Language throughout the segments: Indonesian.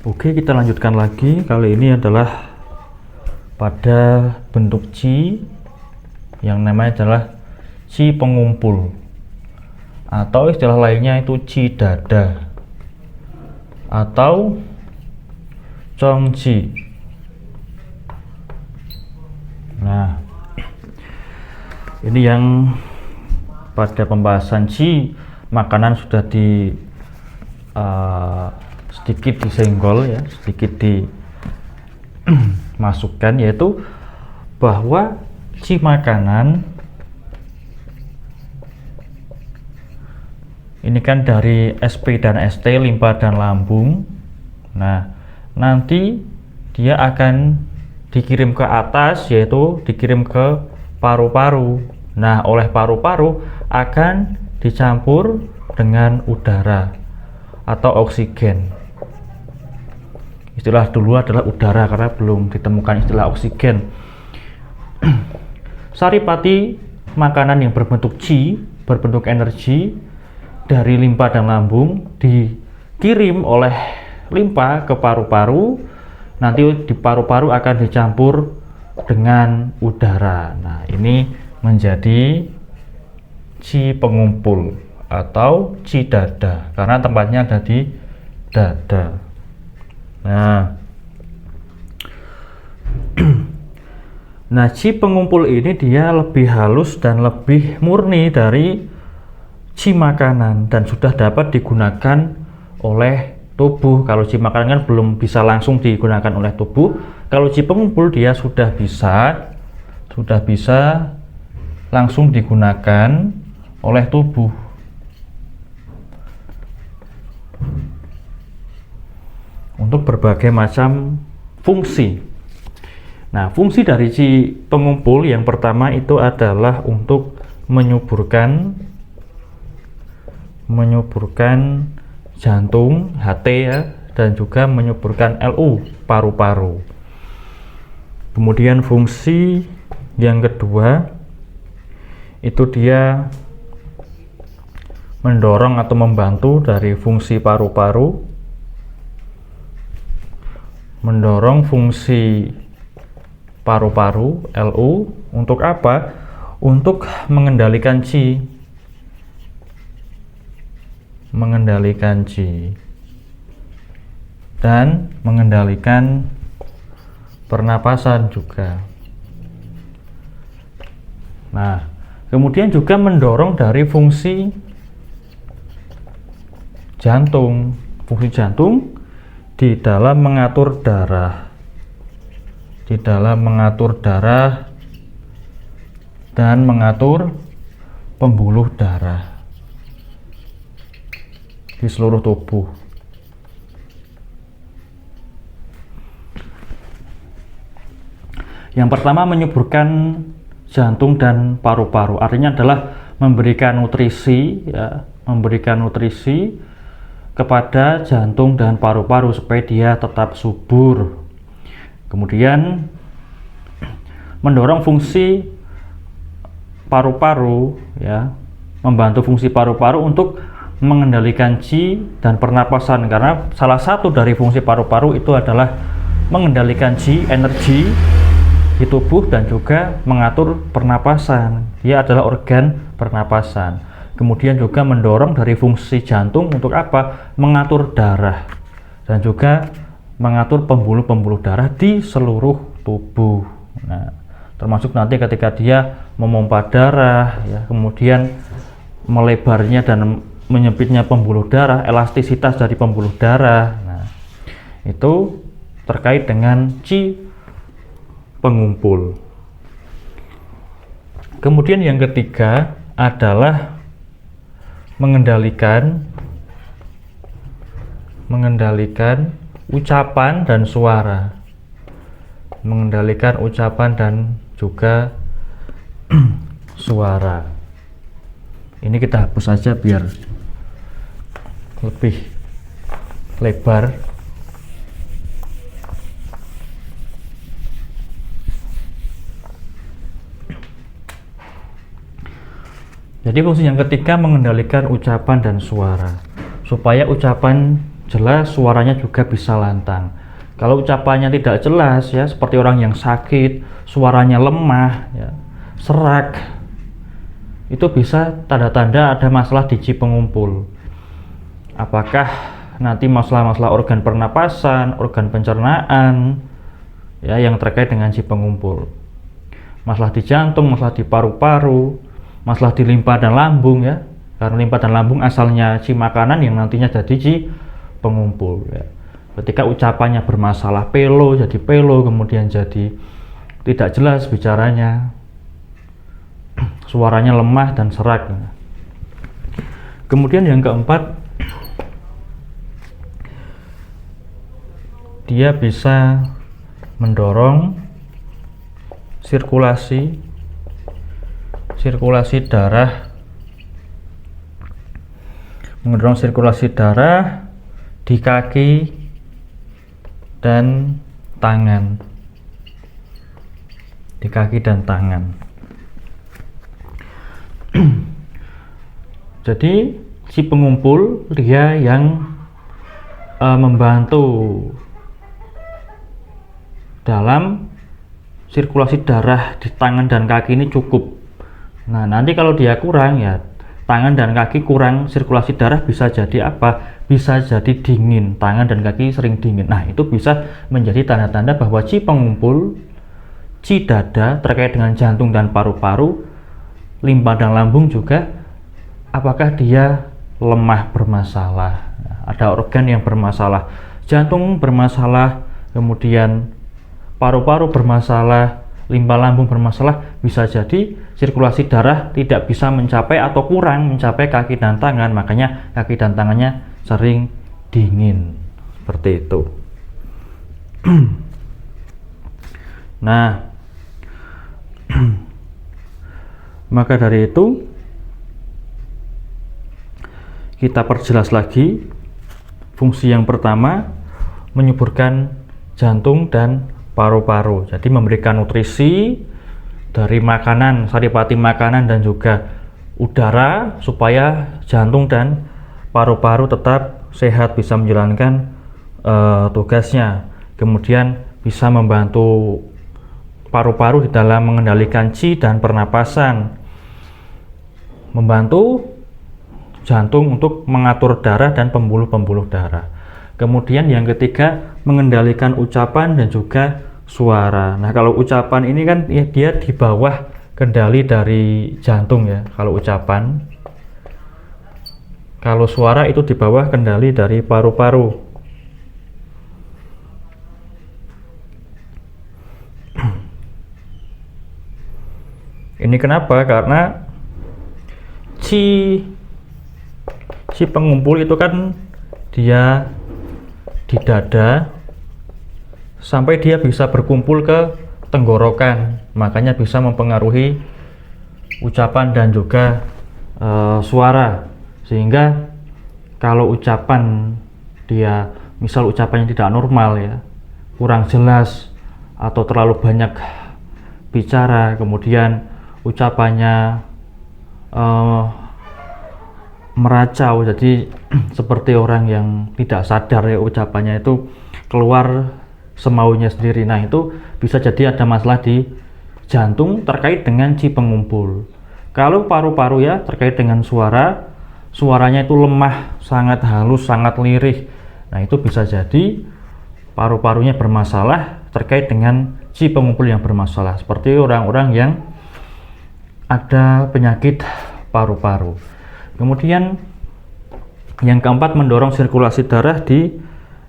Oke, kita lanjutkan lagi. Kali ini adalah pada bentuk ci yang namanya adalah ci pengumpul, atau istilah lainnya itu ci dada atau congci. Nah, ini yang pada pembahasan ci makanan sudah sedikit disenggol ya, sedikit dimasukkan, yaitu bahwa ci makanan ini kan dari SP dan ST, limpa dan lambung. Nah, nanti dia akan dikirim ke atas, yaitu dikirim ke paru-paru. Nah, oleh paru-paru akan dicampur dengan udara atau oksigen. Istilah dulu adalah udara karena belum ditemukan istilah oksigen. Saripati makanan yang berbentuk ci, berbentuk energi dari limpa dan lambung dikirim oleh limpa ke paru-paru. Nanti di paru-paru akan dicampur dengan udara. Nah, ini menjadi ci pengumpul atau ci dada karena tempatnya ada di dada. Nah, nah, ci pengumpul ini dia lebih halus dan lebih murni dari ci makanan dan sudah dapat digunakan oleh tubuh. Kalau ci makanan kan belum bisa langsung digunakan oleh tubuh. Kalau ci pengumpul dia sudah bisa langsung digunakan oleh tubuh. Untuk berbagai macam fungsi. Nah, fungsi dari ci pengumpul yang pertama itu adalah untuk menyuburkan jantung HT ya, dan juga menyuburkan LU paru-paru. Kemudian fungsi yang kedua itu dia mendorong atau membantu dari fungsi paru-paru, mendorong fungsi paru-paru LU untuk apa? Untuk mengendalikan ci, dan mengendalikan pernapasan juga. Nah, kemudian juga mendorong dari fungsi jantung. Fungsi jantung di dalam mengatur darah, dan mengatur pembuluh darah di seluruh tubuh. Yang pertama menyuburkan jantung dan paru-paru, artinya adalah memberikan nutrisi ya, kepada jantung dan paru-paru supaya dia tetap subur. Kemudian mendorong fungsi paru-paru ya, membantu fungsi paru-paru untuk mengendalikan ci dan pernapasan, karena salah satu dari fungsi paru-paru itu adalah mengendalikan ci, energi di tubuh, dan juga mengatur pernapasan. Dia adalah organ pernapasan. Kemudian juga mendorong dari fungsi jantung untuk apa? Mengatur darah dan juga mengatur pembuluh-pembuluh darah di seluruh tubuh. Nah, termasuk nanti ketika dia memompa darah ya, kemudian melebarnya dan menyempitnya pembuluh darah, elastisitas dari pembuluh darah. Nah, itu terkait dengan ci pengumpul. Kemudian yang ketiga adalah mengendalikan ucapan dan suara. Mengendalikan ucapan dan juga suara. Ini kita hapus saja biar lebih lebar. Jadi fungsi yang ketiga mengendalikan ucapan dan suara, supaya ucapan jelas, suaranya juga bisa lantang. Kalau ucapannya tidak jelas ya, seperti orang yang sakit, suaranya lemah ya, serak, itu bisa tanda-tanda ada masalah di ci pengumpul. Apakah nanti masalah-masalah organ pernapasan, organ pencernaan ya, yang terkait dengan ci pengumpul. Masalah di jantung, masalah di paru-paru, masalah di limpa dan lambung ya. Karena limpa dan lambung asalnya ci makanan yang nantinya jadi ci pengumpul ya. Ketika ucapannya bermasalah, pelo jadi pelo, kemudian jadi tidak jelas bicaranya, suaranya lemah dan serak. Kemudian yang keempat, dia bisa mendorong sirkulasi darah di kaki dan tangan. Jadi si pengumpul dia yang membantu dalam sirkulasi darah di tangan dan kaki ini cukup. Nah, nanti kalau dia kurang ya, tangan dan kaki kurang sirkulasi darah, bisa jadi apa? Bisa jadi dingin, tangan dan kaki sering dingin. Nah, itu bisa menjadi tanda-tanda bahwa ci pengumpul, ci dada terkait dengan jantung dan paru-paru, limpa dan lambung juga, apakah dia lemah bermasalah. Ada organ yang bermasalah, jantung bermasalah, kemudian paru-paru bermasalah, limpa lambung bermasalah, bisa jadi sirkulasi darah tidak bisa mencapai atau kurang mencapai kaki dan tangan, makanya kaki dan tangannya sering dingin seperti itu. Nah, maka dari itu kita perjelas lagi. Fungsi yang pertama menyuburkan jantung dan paru-paru, jadi memberikan nutrisi dari makanan, saripati makanan dan juga udara supaya jantung dan paru-paru tetap sehat, bisa menjalankan tugasnya. Kemudian bisa membantu paru-paru di dalam mengendalikan ci dan pernapasan, membantu jantung untuk mengatur darah dan pembuluh-pembuluh darah. Kemudian yang ketiga, mengendalikan ucapan dan juga suara. Nah, kalau ucapan ini kan ya, dia di bawah kendali dari jantung ya, kalau ucapan. Kalau suara itu di bawah kendali dari paru-paru. Ini kenapa? Karena ci pengumpul itu kan dia di dada sampai dia bisa berkumpul ke tenggorokan, makanya bisa mempengaruhi ucapan dan juga suara. Sehingga kalau ucapan dia, misal ucapannya tidak normal ya, kurang jelas atau terlalu banyak bicara, kemudian ucapannya meracau, jadi seperti orang yang tidak sadar ya, ucapannya itu keluar semaunya sendiri. Nah, itu bisa jadi ada masalah di jantung terkait dengan ci pengumpul. Kalau paru-paru ya terkait dengan suaranya itu lemah, sangat halus, sangat lirih. Nah, itu bisa jadi paru-parunya bermasalah terkait dengan ci pengumpul yang bermasalah, seperti orang-orang yang ada penyakit paru-paru. Kemudian yang keempat, mendorong sirkulasi darah di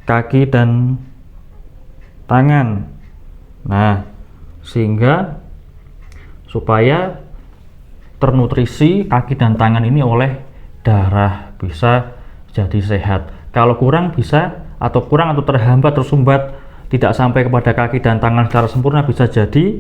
kaki dan tangan. Nah, sehingga supaya ternutrisi kaki dan tangan ini oleh darah, bisa jadi sehat. Kalau kurang bisa, atau kurang atau terhambat, tersumbat, tidak sampai kepada kaki dan tangan secara sempurna, bisa jadi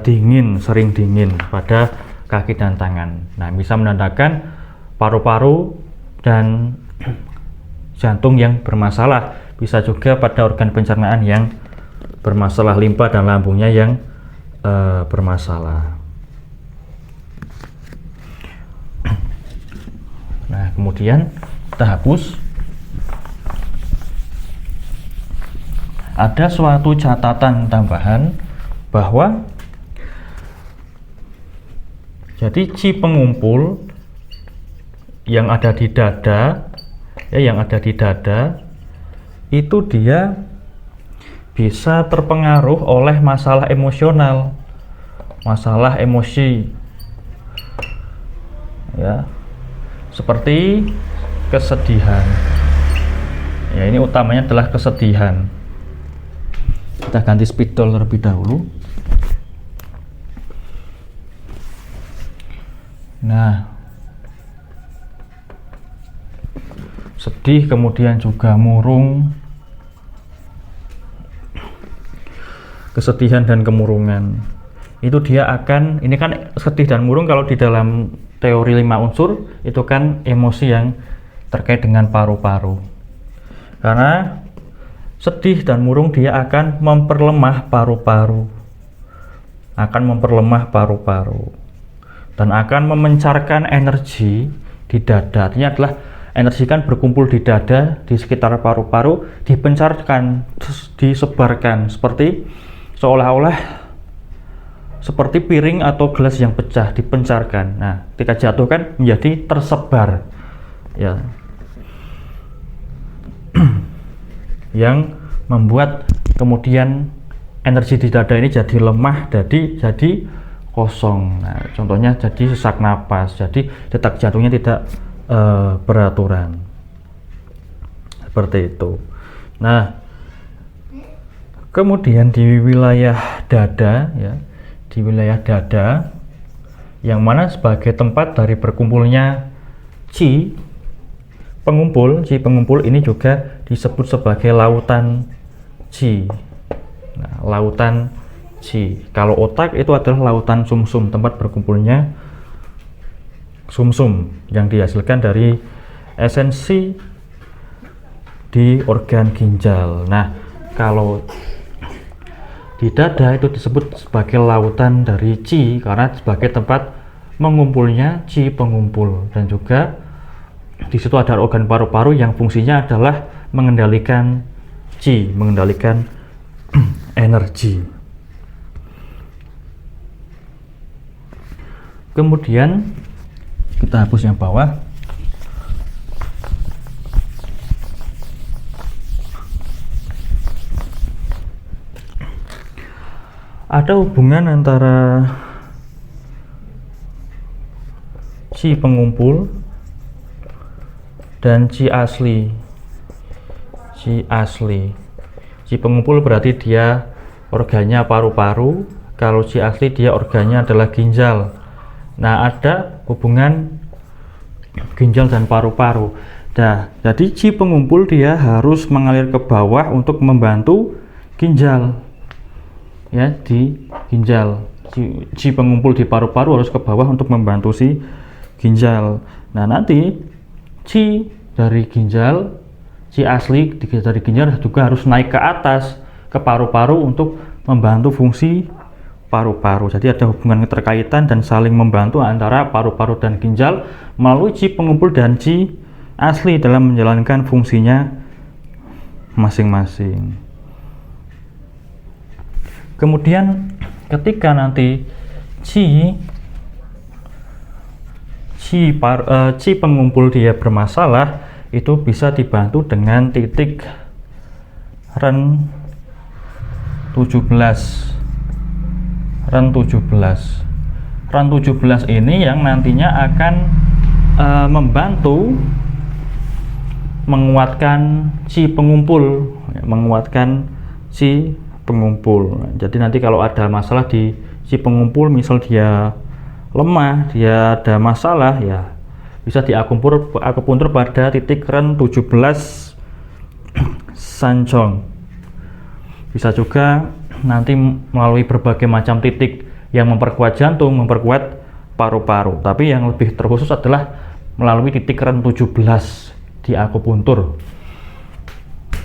dingin, sering dingin pada kaki dan tangan. Nah, bisa menandakan paru-paru dan jantung yang bermasalah. Bisa juga pada organ pencernaan yang bermasalah, limpa dan lambungnya yang bermasalah. Nah, kemudian kita hapus. ada suatu catatan tambahan bahwa jadi qi pengumpul yang ada di dada itu dia bisa terpengaruh oleh masalah emosional, masalah emosi ya, seperti kesedihan ya. Ini utamanya adalah kesedihan. Kita ganti spidol terlebih dahulu. Nah, sedih kemudian juga murung, kesedihan dan kemurungan itu dia akan, ini kan sedih dan murung kalau di dalam teori 5 unsur itu kan emosi yang terkait dengan paru-paru. Karena sedih dan murung dia akan memperlemah paru-paru, dan akan memencarkan energi di dada. Artinya adalah energi kan berkumpul di dada, di sekitar paru-paru, dipencarkan, disebarkan seperti seolah-olah seperti piring atau gelas yang pecah, dipencarkan. Nah, ketika jatuh kan menjadi tersebar ya, yang membuat kemudian energi di dada ini jadi lemah, jadi kosong. Nah, contohnya jadi sesak napas, jadi detak jantungnya tidak beraturan seperti itu. Nah, kemudian di wilayah dada ya, di wilayah dada yang mana sebagai tempat dari berkumpulnya qi pengumpul ini juga disebut sebagai lautan qi. Nah, lautan qi. Kalau otak itu adalah lautan sumsum, tempat berkumpulnya sumsum yang dihasilkan dari esensi di organ ginjal. Nah, kalau di dada itu disebut sebagai lautan dari qi karena sebagai tempat mengumpulnya qi pengumpul, dan juga di situ ada organ paru-paru yang fungsinya adalah mengendalikan qi, mengendalikan energi. Kemudian kita hapus yang bawah. Ada hubungan antara qi pengumpul dan qi asli. Qi pengumpul berarti dia organnya paru-paru, kalau qi asli dia organnya adalah ginjal. Nah, ada hubungan ginjal dan paru-paru. Nah, jadi qi pengumpul dia harus mengalir ke bawah untuk membantu ginjal. Ya, di ginjal. Qi pengumpul di paru-paru harus ke bawah untuk membantu si ginjal. Nah, nanti qi dari ginjal, qi asli dari ginjal juga harus naik ke atas ke paru-paru untuk membantu fungsi paru-paru. Jadi ada hubungan keterkaitan dan saling membantu antara paru-paru dan ginjal melalui qi pengumpul dan qi asli dalam menjalankan fungsinya masing-masing. Kemudian ketika nanti qi pengumpul dia bermasalah, itu bisa dibantu dengan titik Ren 17. Ren 17 ini yang nantinya akan membantu menguatkan qi pengumpul, Jadi nanti kalau ada masalah di qi pengumpul, misal dia lemah, dia ada masalah, ya bisa diakupuntur pada titik Ren 17 Sanchong. Bisa juga nanti melalui berbagai macam titik yang memperkuat jantung, memperkuat paru-paru. Tapi yang lebih terkhusus adalah melalui titik Ren 17 di akupuntur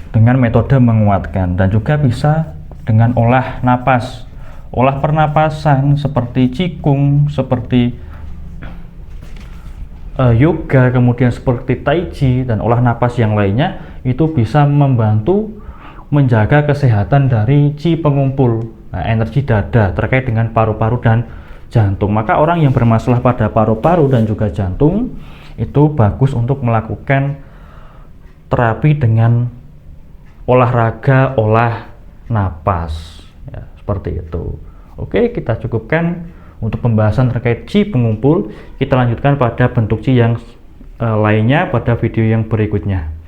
dengan metode menguatkan, dan juga bisa dengan olah napas, olah pernapasan seperti qigong, seperti yoga, kemudian seperti tai chi dan olah napas yang lainnya, itu bisa membantu menjaga kesehatan dari qi pengumpul, energi dada terkait dengan paru-paru dan jantung. Maka orang yang bermasalah pada paru-paru dan juga jantung itu bagus untuk melakukan terapi dengan olahraga olah napas, ya, seperti itu. Oke, kita cukupkan untuk pembahasan terkait qi pengumpul. Kita lanjutkan pada bentuk qi yang lainnya pada video yang berikutnya.